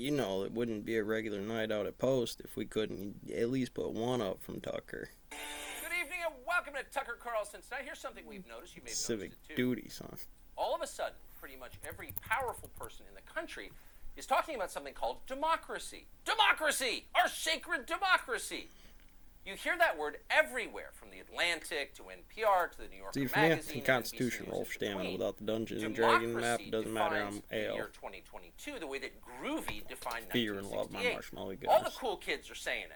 it wouldn't be a regular night out at Post if we couldn't at least put one up from Tucker. Good evening and welcome to Tucker Carlson. Now, here's something we've noticed. You may have Civic noticed it too. duty, son. All of a sudden, pretty much every powerful person in the country is talking about something called democracy. Democracy! Our sacred democracy! You hear that word everywhere, from the Atlantic to NPR to the New Yorker See, for me, Magazine. the Constitution, Rolf Stamina. Without the Dungeons and Dragons map, it doesn't matter. I'm in the AL. year 2022, the way that Groovy defined Fear and love, 1968. my marshmallow goodness. All the cool kids are saying it.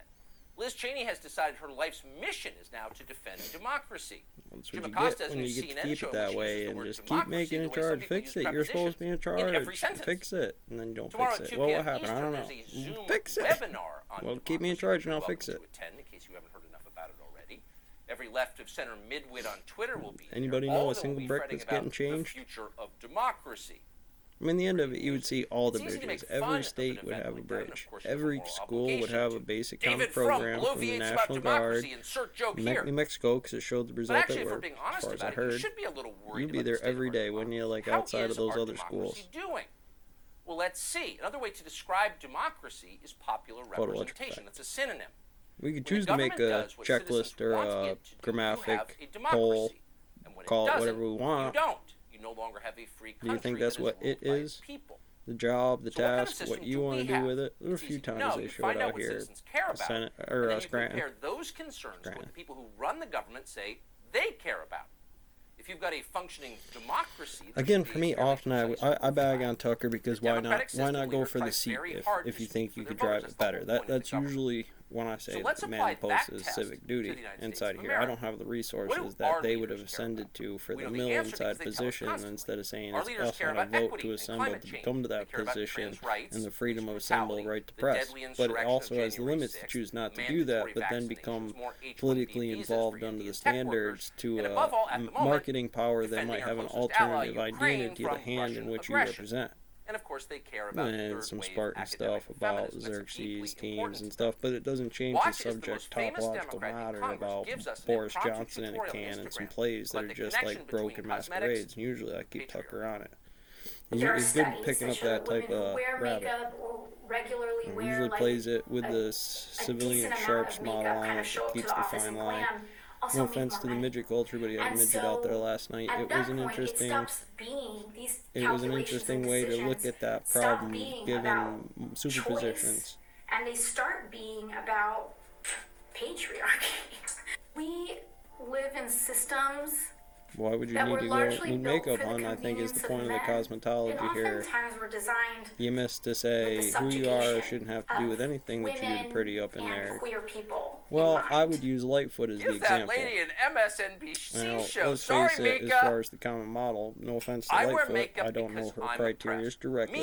Liz Cheney has decided her life's mission is now to defend democracy. That's Jim what you Acosta get has when a you get CNN to keep show it in that which he way uses the and word just keep democracy making the in way some charge. people Fix use it. You're supposed to be in prepositions in every charge. sentence. Fix it. And then you don't Tomorrow fix at it. 2 Well, p.m. what happened? I don't know. Eastern, there's a Zoom Fix it. webinar on Well, keep me in democracy. charge and I'll You're fix it. welcome to attend in case you haven't heard enough about it already. Every left of center midwit on Twitter will be Anybody here. know All a of them will single be brick fretting that's getting about changed? The future of democracy. I mean, the end of it, you would see all the It's easy to bridges. make fun Every of state an would event have a like that, and of bridge. course you have a Every moral school would obligation have to. a basic David common program Frum from the bloviates about National Guard. democracy. Insert joke here. New Mexico, because it showed the But result actually, that if we're worked, being as honest far as I about it, you heard. should be a little worried You'd be about there the state every of our day, wouldn't you, like How outside is of those our other democracy schools? doing? Well, let's see. Another way to describe democracy is popular Photoelectric representation. effect. That's a synonym. We could When choose the to make government a does what checklist citizens or want a it to do, grammatic you have a poll, democracy. And when call it doesn't, whatever we want. You don't. You no longer have a free country. Do you think that's that what ruled it by is? People. The job, the So what kind of task, system what do you want to we do have? with it. There were a It's few easy to times know. they You showed find out out what here. citizens care about, Senate, and or then you Scranton. compare those concerns to what Scranton. the people who run the government say they care about. If you've got a functioning democracy, Again, for me, often I bag on Tucker because why not go for the seat if you think you could drive it better? That's usually when I say the man poses civic duty inside here. I don't have the resources that they would have ascended to for the mill inside position, instead of saying it's us on a vote to assemble to come to that position and the freedom of assembly, right to press. But it also has the limits to choose not to do that, but then become politically involved under the standards to marketing power that might have an alternative identity to the hand in which you represent. And of course, they care about And some Spartan stuff about Xerxes teams and stuff, but it doesn't change the subject topological matter about Boris Johnson in a can and some plays that are just like broken masquerades. And usually I keep Tucker on it. And he's good at picking up that type of rabbit. He usually plays it with the civilian sharps model on it that keeps the fine line. No offense to the midget culture, but he had a midget out there last night. It was an interesting way to look at that problem given superpositions. And they start being about patriarchy. We live in systems. Why would you need to go need makeup on? I think is the point of the cosmetology here. You missed to say who you are shouldn't have to do with anything that you did pretty up in there. Well, I would use Lightfoot as the example. That lady in MSNBC show. Let's face it, as far as the common model, no offense to Lightfoot, I don't know her criteria directly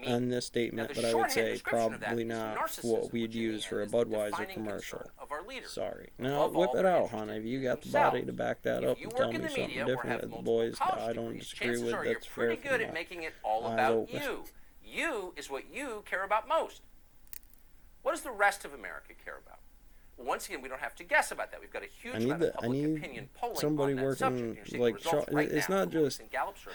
on this statement, but I would say probably not what we'd use for a Budweiser commercial. Sorry. Now, whip it out, hon. If you got the body to back that up and tell me something different, the boys I don't disagree with, that's fair. You're pretty good at making it all about you. You is what you care about most. What does the rest of America care about? Well, once again, we don't have to guess about that. We've got a huge amount of public opinion polling somebody on that working subject. it's not just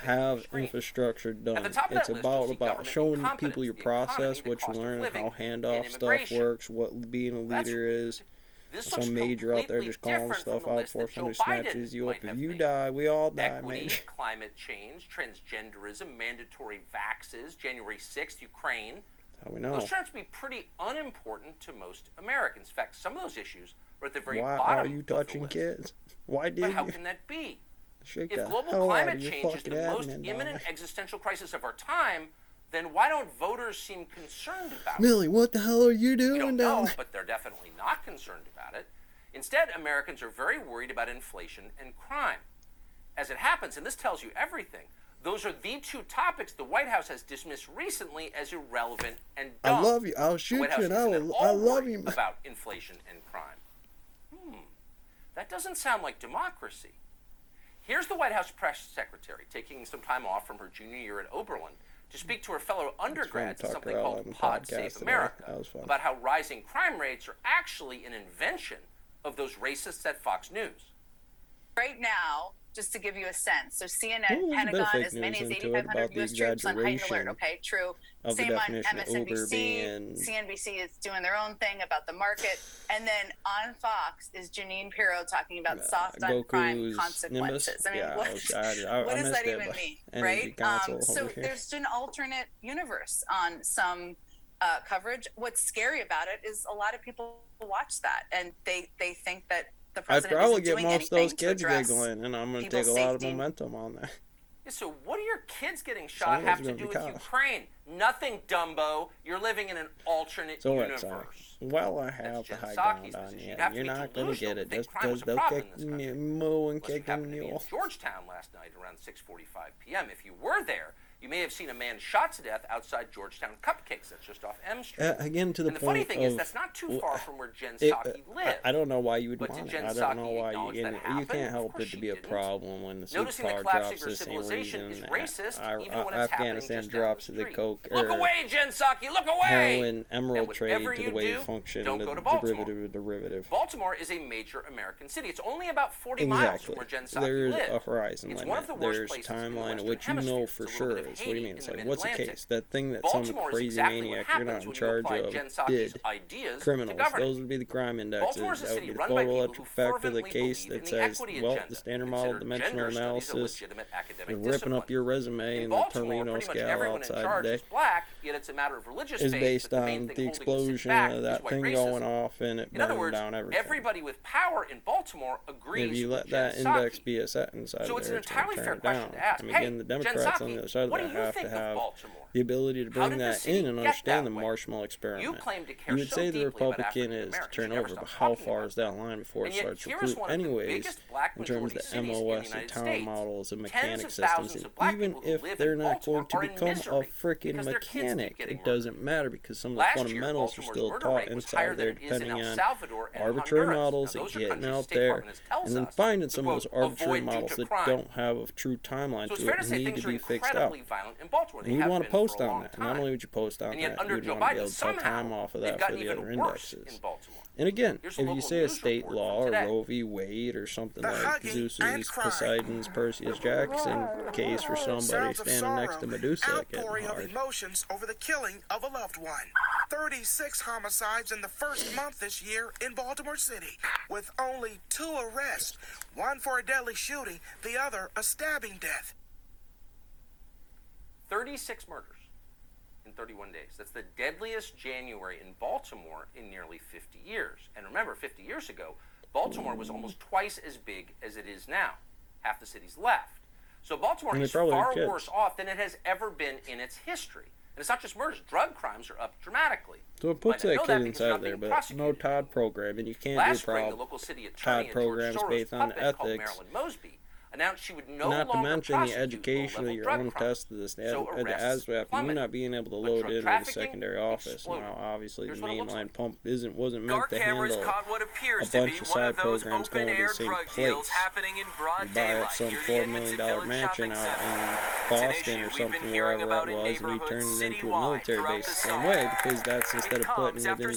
have infrastructure done. It's about showing people your process, what you learn, how handoff stuff works, what being a leader is. Some major out there just calling stuff out for somebody snatches you up. If you die, we all die, Equity, mate. climate change, transgenderism, mandatory vaxes, January 6th, Ukraine. How we know? Those turn out to be pretty unimportant to most Americans. In fact, some of those issues are at the very Why bottom are you touching of the list. kids? Why did But how you? can that be? Shake If the global hell out climate of your change is the fucking most admin, imminent dog. existential crisis of our time, then why don't voters seem concerned about it? Millie, what the hell are you We doing don't down know, there? but they're definitely not concerned about it. Instead, Americans are very worried about inflation and crime. As it happens, and this tells you everything, those are the two topics the White House has dismissed recently as irrelevant and dumb. I love you. I'll The shoot White you, House and isn't at I all love worried you. about inflation and crime. That doesn't sound like democracy. Here's the White House press secretary taking some time off from her junior year at Oberlin to speak to her fellow undergrads at something called Pod Save America about how rising crime rates are actually an invention of those racists at Fox News. Right now, just to give you a sense. So CNN, Pentagon, as many as 8,500 U.S. troops on heightened alert. Okay, true. Same on MSNBC. CNBC is doing their own thing about the market. And then on Fox is Janine Pirro talking about soft on crime consequences. Nimbus? I mean, what does that even mean, right? So there's an alternate universe on some coverage. What's scary about it is a lot of people watch that, and they think that the president I'd probably isn't get doing most of those anything to kids address giggling, and I'm going to take a people's lot of safety. momentum on that. Yeah, so what do your kids getting shot have to do with Ukraine? Nothing, Dumbo. You're living in an alternate universe. Well, I have the high ground on you. You're not going to get it just because they'll kick moo and kick a mule. Georgetown last night around 6:45 p.m. If you were there, you may have seen a man shot to death outside Georgetown Cupcakes. That's just off M Street. Again, to the and the point funny thing is, that's not too far from where Jen Psaki lived. I don't know why you would but want it. I don't know why you get it. You can't help it to be a problem when the superpower drops the same reason Afghanistan drops the coke. Look away, Jen Psaki, look away! Heroin, emerald trade to the way it functioned, the derivative. Baltimore is a major American city. It's only about 40 miles from where Jen Psaki There's lived. a horizon limit. There's a timeline of which you know for sure is. What do you mean? It's like, what's the case? That thing that some crazy maniac you're not in charge of did. Criminals. Those would be the crime indexes. That would be the photoelectric effect of the case that says, well, the standard model dimensional analysis, and ripping up your resume in the Torino scale outside today is based on the explosion of that thing going off and it burning down everything. Everybody with power in Baltimore agrees. If you let that index be a set inside so there, it's an entirely fair question to ask. I mean, again, the Democrats on the other side of that have to have the ability to bring that in and understand the marshmallow experiment. You would say the Republican is to turn over, but how far is that line before it starts to recruit anyways in terms of the MOS and town models and mechanic systems? And even if they're not going to become a freaking mechanic, it doesn't matter because some of the fundamentals are still taught inside there depending on arbitrary models and getting out there and then finding some of those arbitrary models that don't have a true timeline to it and need to be fixed out. And you want to post on that. Not only would you post on that, you would want to be able to cut time off of that for the other indexes. And again, if you say a state law or Roe v. Wade or something like Zeus's, Poseidon's, Perseus Jackson case for somebody standing next to Medusa getting hard. Emotions over the killing of a loved one. 36 homicides in the first month this year in Baltimore City, with only 2 arrests, one for a deadly shooting, the other a stabbing death. 36 murders in 31 days. That's the deadliest January in Baltimore in nearly 50 years. And remember, 50 years ago, Baltimore was almost twice as big as it is now. Half the city's left. So Baltimore is far worse off than it has ever been in its history. And it's not just murders. Drug crimes are up dramatically. So it puts that kid inside there, but no Todd program, and you can't do Todd programs based on the ethics. Announced she would no not to longer mention the education of your own test of this ASVAB, and you not being able to load into the secondary office. Now, obviously, the mainline pump wasn't meant to handle a bunch of side programs going to the same place. You buy up some $4 million mansion out in Boston or something, wherever it was, and you turn it into a military base the same way, because that's instead of putting it into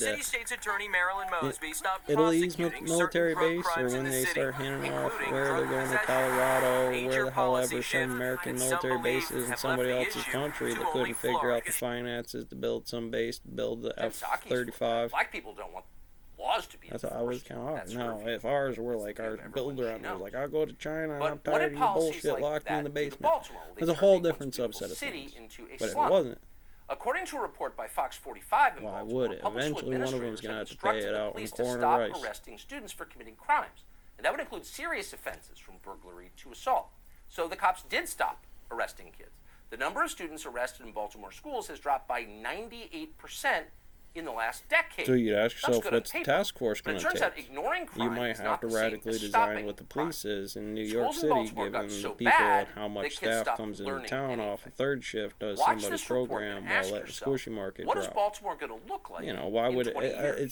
Italy's military base, or when they start handing off where they're going to Colorado, where the hell ever some American military bases in somebody else's country that couldn't figure out the finances to build some base, to build the F-35. Black people don't want laws to be enforced. That's how I was kind of hard. No, if ours were like our builder on there was like, I'll go to China and I'm tired of your bullshit locked in the basement. There's a whole different subset of things. But if it wasn't, according to a report by Fox 45 in why Baltimore, would it? Eventually one of them's going to have to pay it out in corn or rice. Arresting students for committing crimes. And that would include serious offenses from burglary to assault. So the cops did stop arresting kids. The number of students arrested in Baltimore schools has dropped by 98% in the last decade. So you'd ask yourself, what's the task force going to take? Out ignoring crime you might have to radically design what the police is in New York City, given the people and how much staff comes into town off a third shift, does somebody's program while letting the squishy market drop. What is Baltimore going to look like? You know, why would it?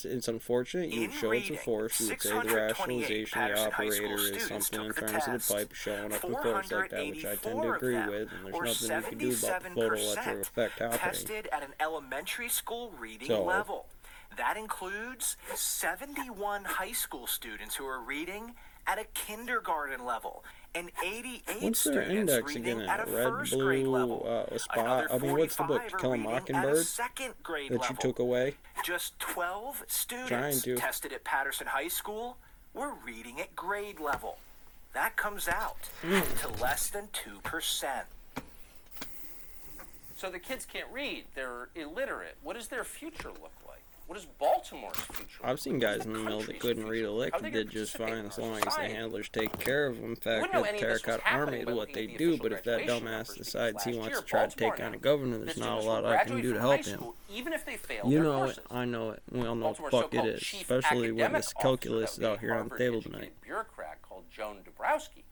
It's unfortunate. You would show it's a force. You would say the rationalization of the operator is something in terms of the pipe showing up in courts like that, which I tend to agree with, and there's nothing you can do about the photoelectric effect happening. Tested at an elementary school reading level. That includes 71 high school students who are reading at a kindergarten level and 88 What's their students index reading again? at a Red, first grade blue, level. spot? Another I mean, what's the book? 45 To Kill a reading at a Mockingbird? second grade That level. you took away? Just 12 Trying students to. tested at Patterson High School were reading at grade level. That comes out to less than 2%. So the kids can't read. They're illiterate. What does their future look like? What does Baltimore's future look I've seen like? guys in the mill that couldn't read a lick and did just fine as long as the handlers take care of them. In fact, the Terracotta Army is what they do, but if that dumbass decides he wants to try to take on a governor, there's not a lot I can do to help him. Even if they fail You their know courses. it, I know it, we all know what the Baltimore's fuck it so-called is, chief especially when academic this calculus officer, is out here on the Harvard table educated tonight. bureaucrat called Joan Dabrowski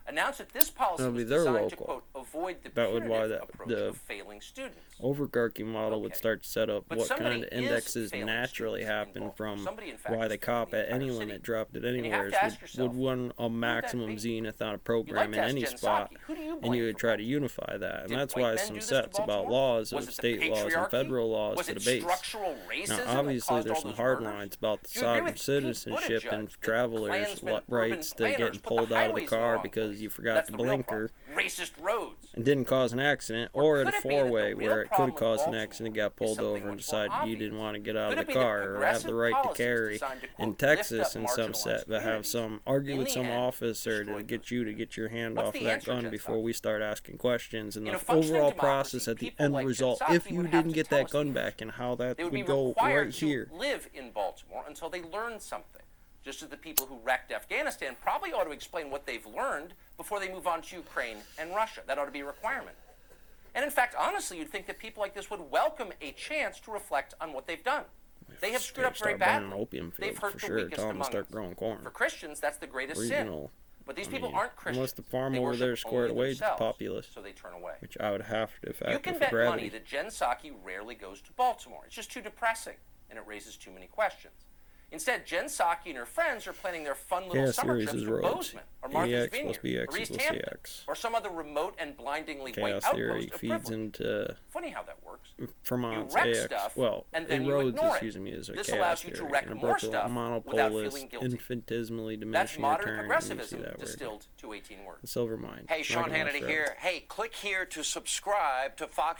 announced that this policy That'll be was their designed to, local. quote, avoid the That would why punitive that approach the of failing students. overarching model would Okay. start to set up But what somebody kind of is indexes failing naturally students in happen Baltimore. from Somebody, in fact, why is the failing cop the at entire any city. limit dropped it you have anywhere to ask would yourself, run a would that maximum be? zenith on a You'd program like in to ask any Jen spot, Psaki, who do you and blame you would for try to Baltimore? unify that. And Did that's white why men some do this to sets about Baltimore? laws Was of it the state laws and patriarchy? federal laws Was to it the base. structural racism Now, that obviously, caused there's all some those hard murders? lines about the Do you agree sovereign with Pete citizenship Buttigieg and that travelers' Klansmen, rights to urban getting planners put pulled the out of the highways in the car wrong because place? you forgot That's the the real blinker problem. Racist roads. and didn't cause an accident, Or or at could a it be that the four-way real where it could problem have with caused an Baltimore accident, got is pulled something over and much more decided you obvious? didn't want to get out Could of it the be that car or have the progressive right to policies carry designed to, quote, in lift Texas up in some marginalized set, but have communities, some argue in with the some end, officer to destroyed get those you to get your hand What's off of the that answer, gun Jen before Psaki? we start asking questions and In the a functioning overall democracy, process at the people end like Jen result, Psaki if you would have didn't to get tell that us gun the back and how that They would would be go required right to here. live in Baltimore until they learned something. Just as the people who wrecked Afghanistan probably ought to explain what they've learned before they move on to Ukraine and Russia. That ought to be a requirement. And in fact, honestly, you'd think that people like this would welcome a chance to reflect on what they've done. They have screwed up very badly. Opium They've fields hurt for the sure. weakest Tell them to among start us. growing corn. For Christians, that's the greatest Regional. sin. But these I people mean, aren't Christians. unless the farm They over worship there squared only away to the themselves, populace, so they turn away. which I would have to You factor can for bet money gravity. that Jen Psaki rarely goes to Baltimore. It's just too depressing, and it raises too many questions. Instead, Jen Psaki and her friends are planning their fun little Chaos summer series trips is to roads. Bozeman, or Martha's AX Vineyard, plus BX or East equals Hampton, CX. or some other remote and blindingly Chaos white theory outpost of feeds privilege. into Funny how that works. Vermont's You wreck AX. stuff, Well, and then in you roads ignore is it. using me as a This chaos allows you to theory. wreck And a more broken stuff without monopolist, feeling guilty. infinitesimally That's diminishing modern return. You progressivism see that word. distilled to 18 words. The silver mine. Hey, Sean Not gonna Hannity forever. here. Hey, click here to subscribe to Fox